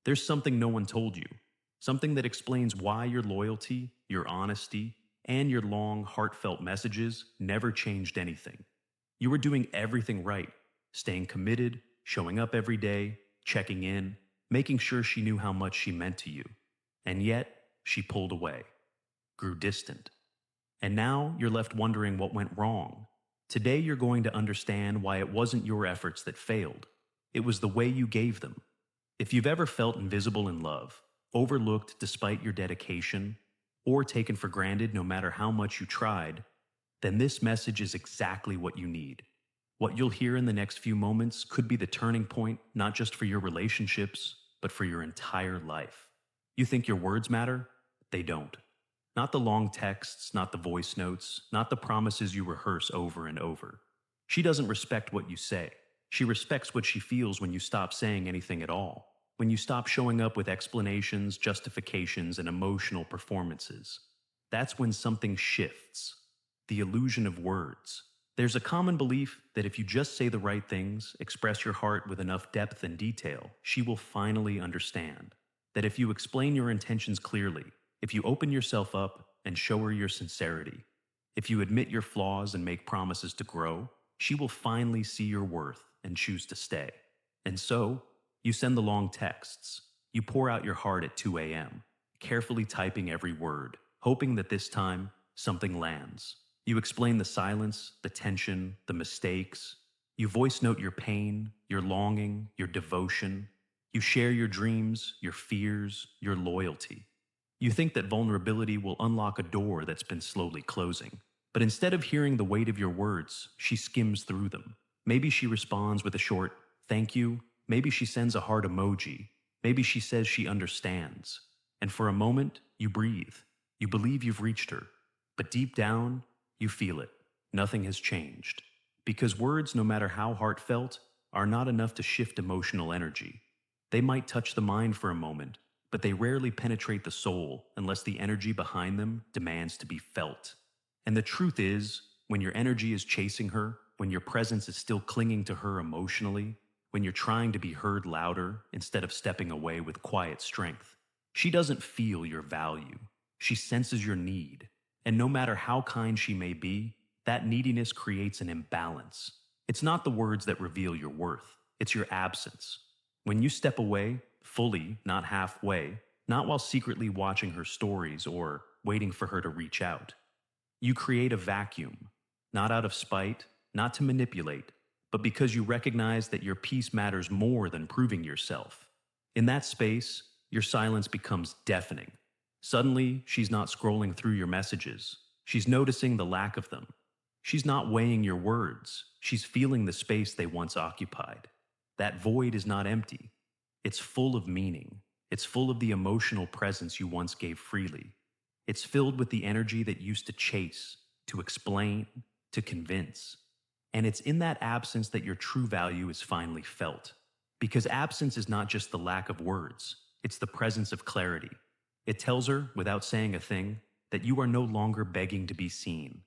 There's something no one told you, something that explains why your loyalty, your honesty, and your long, heartfelt messages never changed anything. You were doing everything right, staying committed, showing up every day, checking in, making sure she knew how much she meant to you. And yet, she pulled away, grew distant. And now you're left wondering what went wrong. Today you're going to understand why it wasn't your efforts that failed. It was the way you gave them. If you've ever felt invisible in love, overlooked despite your dedication, or taken for granted no matter how much you tried, then this message is exactly what you need. What you'll hear in the next few moments could be the turning point, not just for your relationships, but for your entire life. You think your words matter? They don't. Not the long texts, not the voice notes, not the promises you rehearse over and over. She doesn't respect what you say. She respects what she feels when you stop saying anything at all. When you stop showing up with explanations, justifications, and emotional performances. That's when something shifts. The illusion of words. There's a common belief that if you just say the right things, express your heart with enough depth and detail, she will finally understand. That if you explain your intentions clearly, if you open yourself up and show her your sincerity, if you admit your flaws and make promises to grow, she will finally see your worth and choose to stay. And so, you send the long texts. You pour out your heart at 2 a.m., carefully typing every word, hoping that this time, something lands. You explain the silence, the tension, the mistakes. You voice note your pain, your longing, your devotion. You share your dreams, your fears, your loyalty. You think that vulnerability will unlock a door that's been slowly closing. But instead of hearing the weight of your words, she skims through them. Maybe she responds with a short, "Thank you." Maybe she sends a heart emoji. Maybe she says she understands. And for a moment, you breathe. You believe you've reached her. But deep down, you feel it. Nothing has changed. Because words, no matter how heartfelt, are not enough to shift emotional energy. They might touch the mind for a moment, but they rarely penetrate the soul unless the energy behind them demands to be felt. And the truth is, when your energy is chasing her, when your presence is still clinging to her emotionally, when you're trying to be heard louder instead of stepping away with quiet strength, she doesn't feel your value. She senses your need. And no matter how kind she may be, that neediness creates an imbalance. It's not the words that reveal your worth. It's your absence. When you step away, fully, not halfway, not while secretly watching her stories or waiting for her to reach out, you create a vacuum, not out of spite, not to manipulate, but because you recognize that your peace matters more than proving yourself. In that space, your silence becomes deafening. Suddenly, she's not scrolling through your messages. She's noticing the lack of them. She's not weighing your words. She's feeling the space they once occupied. That void is not empty. It's full of meaning. It's full of the emotional presence you once gave freely. It's filled with the energy that used to chase, to explain, to convince. And it's in that absence that your true value is finally felt. Because absence is not just the lack of words, it's the presence of clarity. It tells her, without saying a thing, that you are no longer begging to be seen,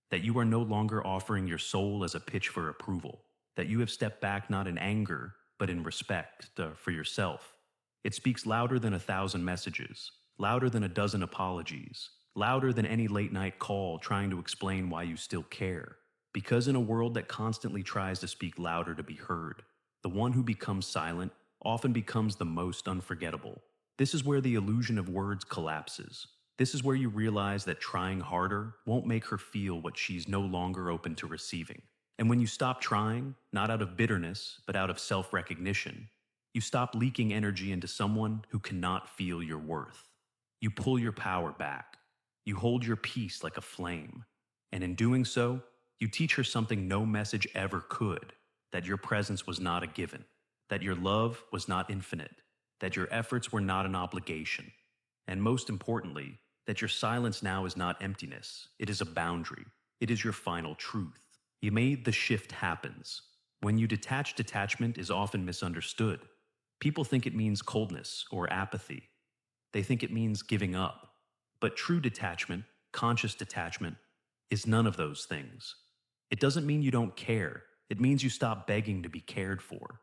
that you are no longer offering your soul as a pitch for approval, that you have stepped back not in anger, but in respect for yourself. It speaks louder than 1,000 messages, louder than a dozen apologies, louder than any late-night call trying to explain why you still care. Because in a world that constantly tries to speak louder to be heard, the one who becomes silent often becomes the most unforgettable. This is where the illusion of words collapses. This is where you realize that trying harder won't make her feel what she's no longer open to receiving. And when you stop trying, not out of bitterness, but out of self-recognition, you stop leaking energy into someone who cannot feel your worth. You pull your power back. You hold your peace like a flame. And in doing so, you teach her something no message ever could, that your presence was not a given, that your love was not infinite, that your efforts were not an obligation, and most importantly, that your silence now is not emptiness, it is a boundary, it is your final truth. You made the shift happens. When you detach, detachment is often misunderstood. People think it means coldness or apathy. They think it means giving up. But true detachment, conscious detachment, is none of those things. It doesn't mean you don't care. It means you stop begging to be cared for.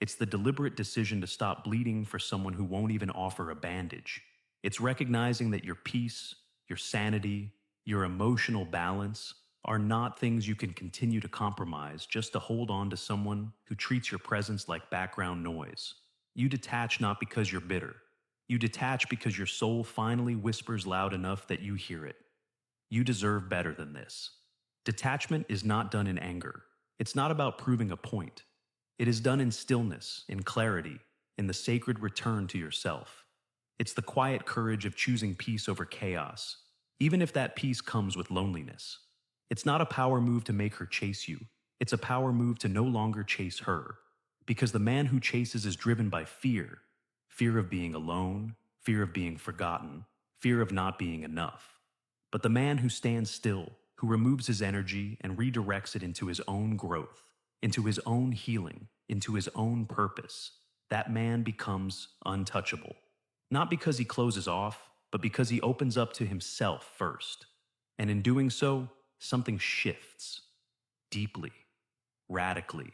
It's the deliberate decision to stop bleeding for someone who won't even offer a bandage. It's recognizing that your peace, your sanity, your emotional balance are not things you can continue to compromise just to hold on to someone who treats your presence like background noise. You detach not because you're bitter. You detach because your soul finally whispers loud enough that you hear it. You deserve better than this. Detachment is not done in anger. It's not about proving a point. It is done in stillness, in clarity, in the sacred return to yourself. It's the quiet courage of choosing peace over chaos, even if that peace comes with loneliness. It's not a power move to make her chase you. It's a power move to no longer chase her. Because the man who chases is driven by fear. Fear of being alone, fear of being forgotten, fear of not being enough. But the man who stands still, who removes his energy and redirects it into his own growth, into his own healing, into his own purpose, that man becomes untouchable. Not because he closes off, but because he opens up to himself first. And in doing so, something shifts. Deeply, radically,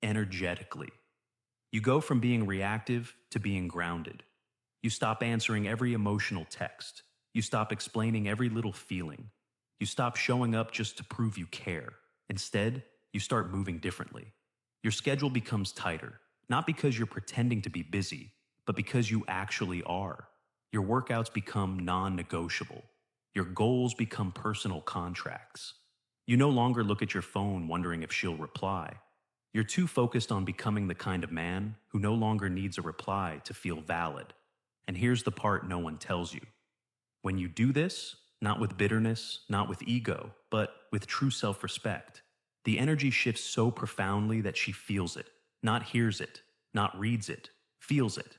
energetically. You go from being reactive to being grounded. You stop answering every emotional text. You stop explaining every little feeling. You stop showing up just to prove you care. Instead, you start moving differently. Your schedule becomes tighter, not because you're pretending to be busy, but because you actually are. Your workouts become non-negotiable. Your goals become personal contracts. You no longer look at your phone wondering if she'll reply. You're too focused on becoming the kind of man who no longer needs a reply to feel valid. And here's the part no one tells you. When you do this, not with bitterness, not with ego, but with true self-respect, the energy shifts so profoundly that she feels it, not hears it, not reads it, feels it.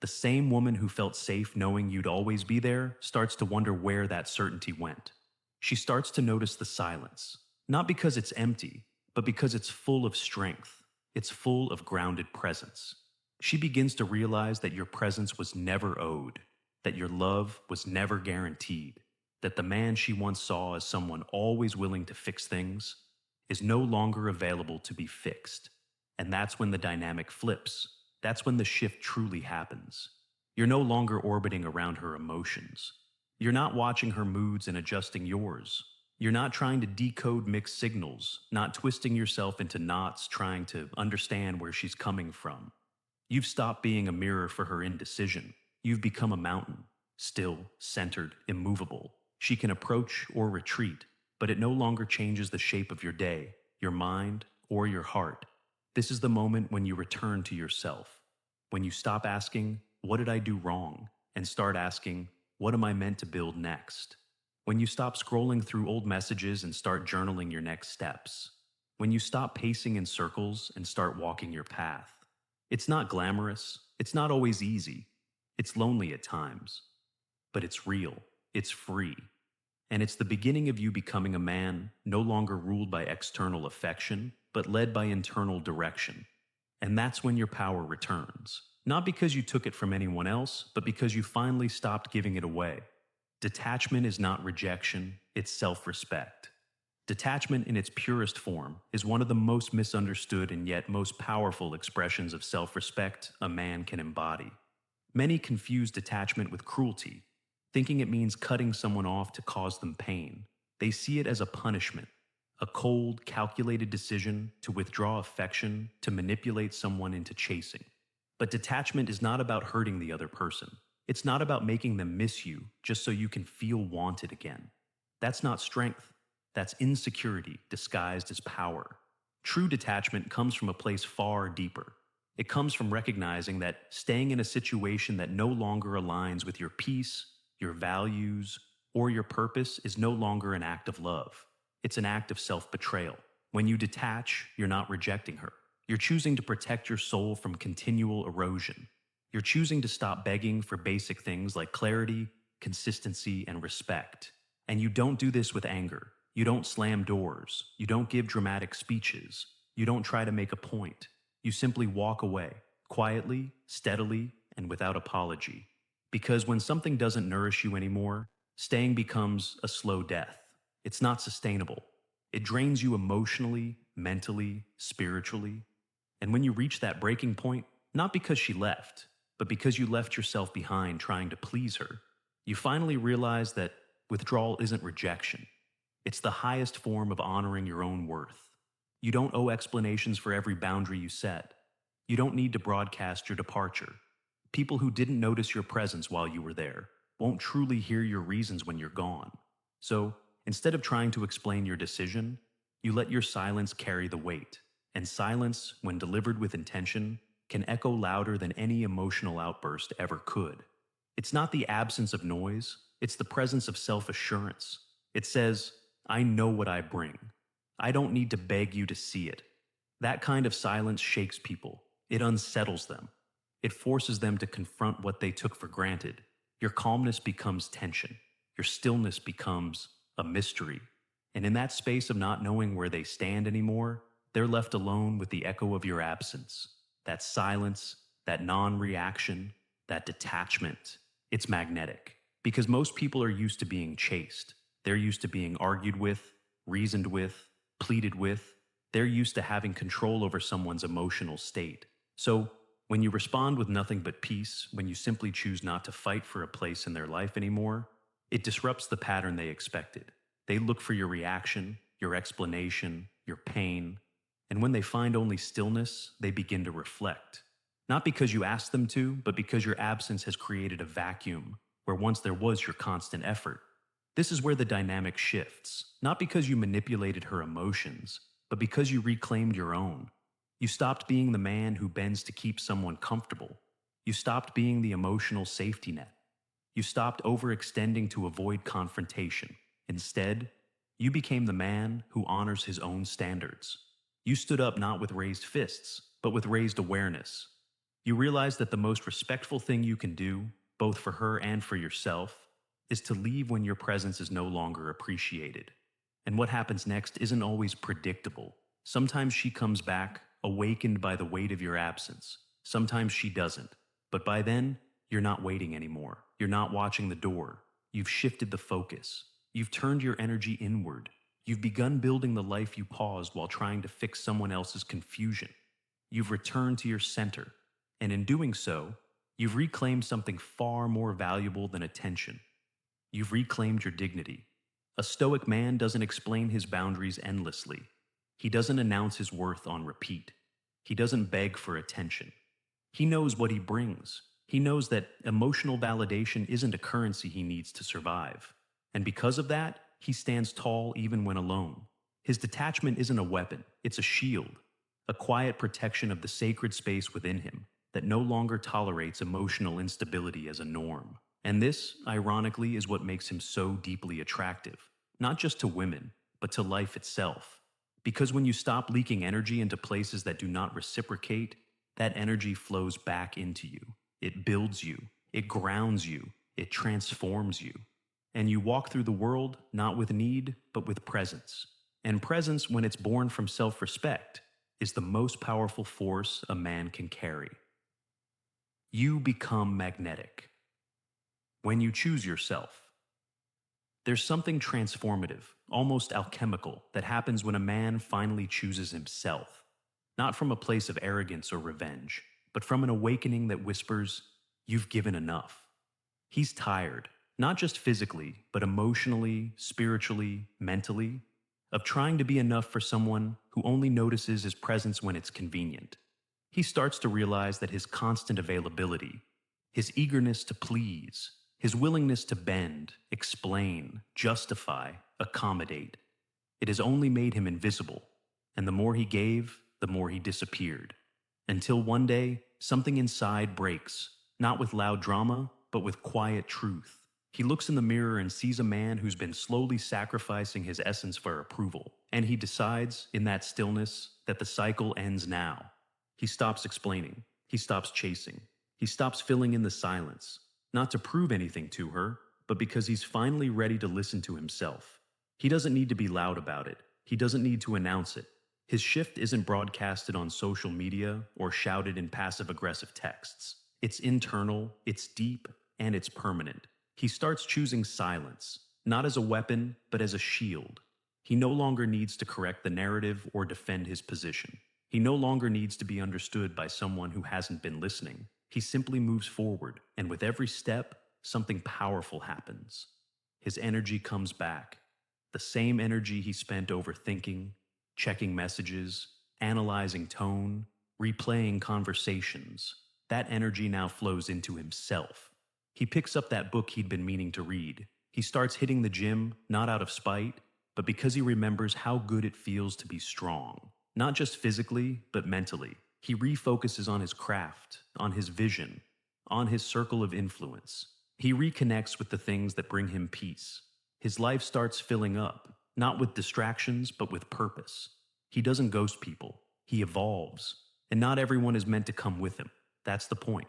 The same woman who felt safe knowing you'd always be there starts to wonder where that certainty went. She starts to notice the silence, not because it's empty, but because it's full of strength. It's full of grounded presence. She begins to realize that your presence was never owed, that your love was never guaranteed, that the man she once saw as someone always willing to fix things is no longer available to be fixed. And that's when the dynamic flips. That's when the shift truly happens. You're no longer orbiting around her emotions. You're not watching her moods and adjusting yours. You're not trying to decode mixed signals, not twisting yourself into knots trying to understand where she's coming from. You've stopped being a mirror for her indecision. You've become a mountain, still, centered, immovable. She can approach or retreat, but it no longer changes the shape of your day, your mind, or your heart. This is the moment when you return to yourself. When you stop asking, "What did I do wrong?" and start asking, "What am I meant to build next?" When you stop scrolling through old messages and start journaling your next steps. When you stop pacing in circles and start walking your path. It's not glamorous. It's not always easy. It's lonely at times. But it's real. It's free. And it's the beginning of you becoming a man no longer ruled by external affection, but led by internal direction. And that's when your power returns. Not because you took it from anyone else, but because you finally stopped giving it away. Detachment is not rejection, it's self-respect. Detachment in its purest form is one of the most misunderstood and yet most powerful expressions of self-respect a man can embody. Many confuse detachment with cruelty, thinking it means cutting someone off to cause them pain. They see it as a punishment, a cold, calculated decision to withdraw affection, to manipulate someone into chasing. But detachment is not about hurting the other person. It's not about making them miss you just so you can feel wanted again. That's not strength. That's insecurity disguised as power. True detachment comes from a place far deeper. It comes from recognizing that staying in a situation that no longer aligns with your peace, your values, or your purpose is no longer an act of love. It's an act of self-betrayal. When you detach, you're not rejecting her. You're choosing to protect your soul from continual erosion. You're choosing to stop begging for basic things like clarity, consistency, and respect. And you don't do this with anger. You don't slam doors. You don't give dramatic speeches. You don't try to make a point. You simply walk away, quietly, steadily, and without apology. Because when something doesn't nourish you anymore, staying becomes a slow death. It's not sustainable. It drains you emotionally, mentally, spiritually. And when you reach that breaking point, not because she left, but because you left yourself behind trying to please her, you finally realize that withdrawal isn't rejection. It's the highest form of honoring your own worth. You don't owe explanations for every boundary you set. You don't need to broadcast your departure. People who didn't notice your presence while you were there won't truly hear your reasons when you're gone. So, instead of trying to explain your decision, you let your silence carry the weight. And silence, when delivered with intention, can echo louder than any emotional outburst ever could. It's not the absence of noise, it's the presence of self-assurance. It says, I know what I bring. I don't need to beg you to see it. That kind of silence shakes people. It unsettles them. It forces them to confront what they took for granted. Your calmness becomes tension. Your stillness becomes a mystery. And in that space of not knowing where they stand anymore, they're left alone with the echo of your absence. That silence, that non-reaction, that detachment. It's magnetic. Because most people are used to being chased. They're used to being argued with, reasoned with, pleaded with. They're used to having control over someone's emotional state. So, when you respond with nothing but peace, when you simply choose not to fight for a place in their life anymore, it disrupts the pattern they expected. They look for your reaction, your explanation, your pain, and when they find only stillness, they begin to reflect. Not because you asked them to, but because your absence has created a vacuum where once there was your constant effort. This is where the dynamic shifts, not because you manipulated her emotions, but because you reclaimed your own. You stopped being the man who bends to keep someone comfortable. You stopped being the emotional safety net. You stopped overextending to avoid confrontation. Instead, you became the man who honors his own standards. You stood up not with raised fists, but with raised awareness. You realized that the most respectful thing you can do, both for her and for yourself, is to leave when your presence is no longer appreciated. And what happens next isn't always predictable. Sometimes she comes back, awakened by the weight of your absence. Sometimes she doesn't. But by then, you're not waiting anymore. You're not watching the door. You've shifted the focus. You've turned your energy inward. You've begun building the life you paused while trying to fix someone else's confusion. You've returned to your center. And in doing so, you've reclaimed something far more valuable than attention. You've reclaimed your dignity. A Stoic man doesn't explain his boundaries endlessly. He doesn't announce his worth on repeat. He doesn't beg for attention. He knows what he brings. He knows that emotional validation isn't a currency he needs to survive. And because of that, he stands tall even when alone. His detachment isn't a weapon, it's a shield, a quiet protection of the sacred space within him that no longer tolerates emotional instability as a norm. And this, ironically, is what makes him so deeply attractive, not just to women, but to life itself. Because when you stop leaking energy into places that do not reciprocate, that energy flows back into you. It builds you, it grounds you, it transforms you. And you walk through the world not with need, but with presence. And presence, when it's born from self-respect, is the most powerful force a man can carry. You become magnetic. When you choose yourself, there's something transformative, almost alchemical, that happens when a man finally chooses himself. Not from a place of arrogance or revenge, but from an awakening that whispers, "You've given enough." He's tired, not just physically, but emotionally, spiritually, mentally, of trying to be enough for someone who only notices his presence when it's convenient. He starts to realize that his constant availability, his eagerness to please, his willingness to bend, explain, justify, accommodate, it has only made him invisible, and the more he gave, the more he disappeared. Until one day, something inside breaks, not with loud drama, but with quiet truth. He looks in the mirror and sees a man who's been slowly sacrificing his essence for approval, and he decides, in that stillness, that the cycle ends now. He stops explaining. He stops chasing. He stops filling in the silence, not to prove anything to her, but because he's finally ready to listen to himself. He doesn't need to be loud about it. He doesn't need to announce it. His shift isn't broadcasted on social media or shouted in passive-aggressive texts. It's internal, it's deep, and it's permanent. He starts choosing silence, not as a weapon, but as a shield. He no longer needs to correct the narrative or defend his position. He no longer needs to be understood by someone who hasn't been listening. He simply moves forward, and with every step, something powerful happens. His energy comes back. The same energy he spent overthinking, checking messages, analyzing tone, replaying conversations. That energy now flows into himself. He picks up that book he'd been meaning to read. He starts hitting the gym, not out of spite, but because he remembers how good it feels to be strong. Not just physically, but mentally. He refocuses on his craft, on his vision, on his circle of influence. He reconnects with the things that bring him peace. His life starts filling up, not with distractions, but with purpose. He doesn't ghost people. He evolves. And not everyone is meant to come with him. That's the point.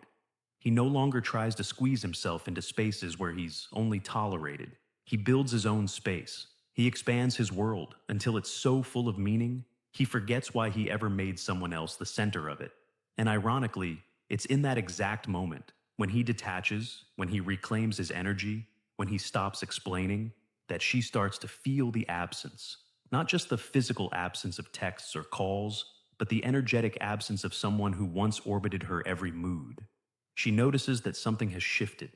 He no longer tries to squeeze himself into spaces where he's only tolerated. He builds his own space. He expands his world until it's so full of meaning, he forgets why he ever made someone else the center of it. And ironically, it's in that exact moment, when he detaches, when he reclaims his energy, when he stops explaining, that she starts to feel the absence. Not just the physical absence of texts or calls, but the energetic absence of someone who once orbited her every mood. She notices that something has shifted.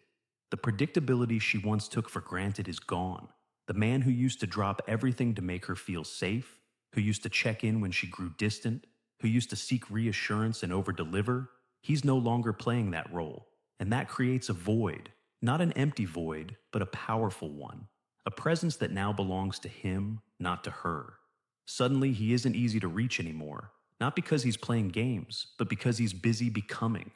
The predictability she once took for granted is gone. The man who used to drop everything to make her feel safe, who used to check in when she grew distant, who used to seek reassurance and over-deliver, he's no longer playing that role. And that creates a void, not an empty void, but a powerful one. A presence that now belongs to him, not to her. Suddenly, he isn't easy to reach anymore, not because he's playing games, but because he's busy becoming.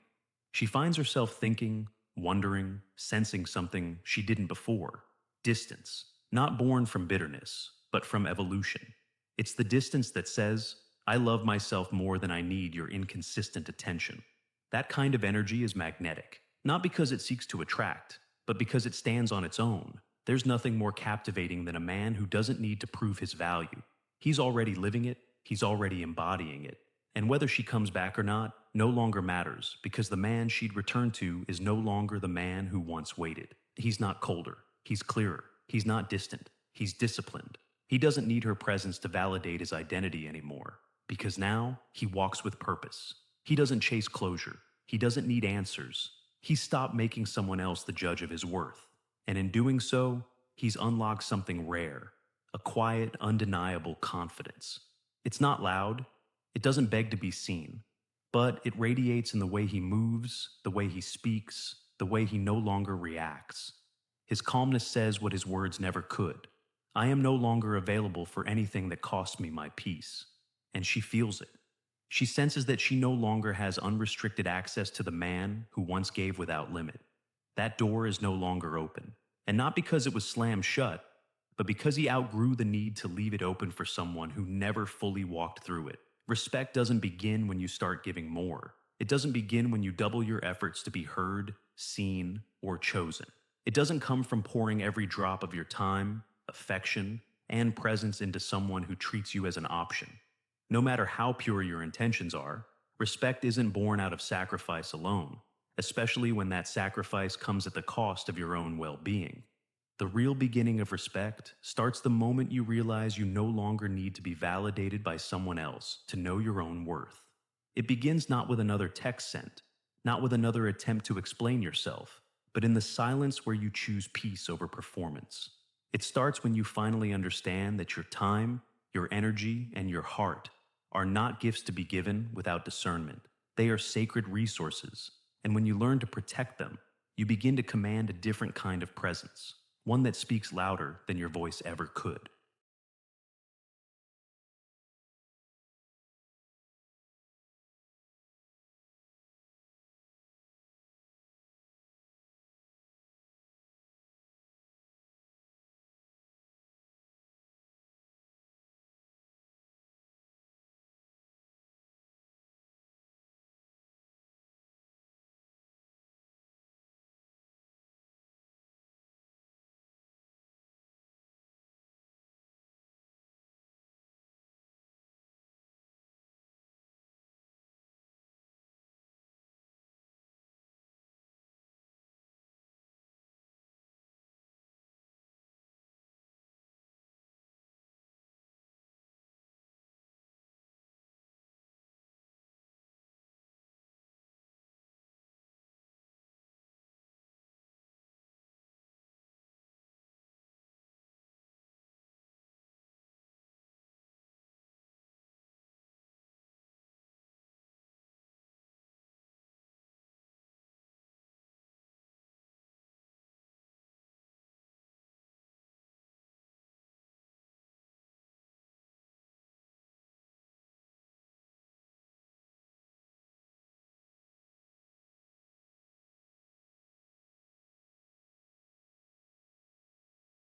She finds herself thinking, wondering, sensing something she didn't before. Distance, not born from bitterness, but from evolution. It's the distance that says, I love myself more than I need your inconsistent attention. That kind of energy is magnetic, not because it seeks to attract, but because it stands on its own. There's nothing more captivating than a man who doesn't need to prove his value. He's already living it, he's already embodying it. And whether she comes back or not, no longer matters, because the man she'd return to is no longer the man who once waited. He's not colder, he's clearer, he's not distant, he's disciplined. He doesn't need her presence to validate his identity anymore, because now he walks with purpose. He doesn't chase closure, he doesn't need answers. He's stopped making someone else the judge of his worth. And in doing so, he's unlocked something rare, a quiet, undeniable confidence. It's not loud, it doesn't beg to be seen, but it radiates in the way he moves, the way he speaks, the way he no longer reacts. His calmness says what his words never could. I am no longer available for anything that costs me my peace. And she feels it. She senses that she no longer has unrestricted access to the man who once gave without limit. That door is no longer open, and not because it was slammed shut, but because he outgrew the need to leave it open for someone who never fully walked through it. Respect doesn't begin when you start giving more. It doesn't begin when you double your efforts to be heard, seen, or chosen. It doesn't come from pouring every drop of your time, affection, and presence into someone who treats you as an option. No matter how pure your intentions are, respect isn't born out of sacrifice alone, especially when that sacrifice comes at the cost of your own well-being. The real beginning of respect starts the moment you realize you no longer need to be validated by someone else to know your own worth. It begins not with another text sent, not with another attempt to explain yourself, but in the silence where you choose peace over performance. It starts when you finally understand that your time, your energy, and your heart are not gifts to be given without discernment. They are sacred resources, and when you learn to protect them, you begin to command a different kind of presence, one that speaks louder than your voice ever could.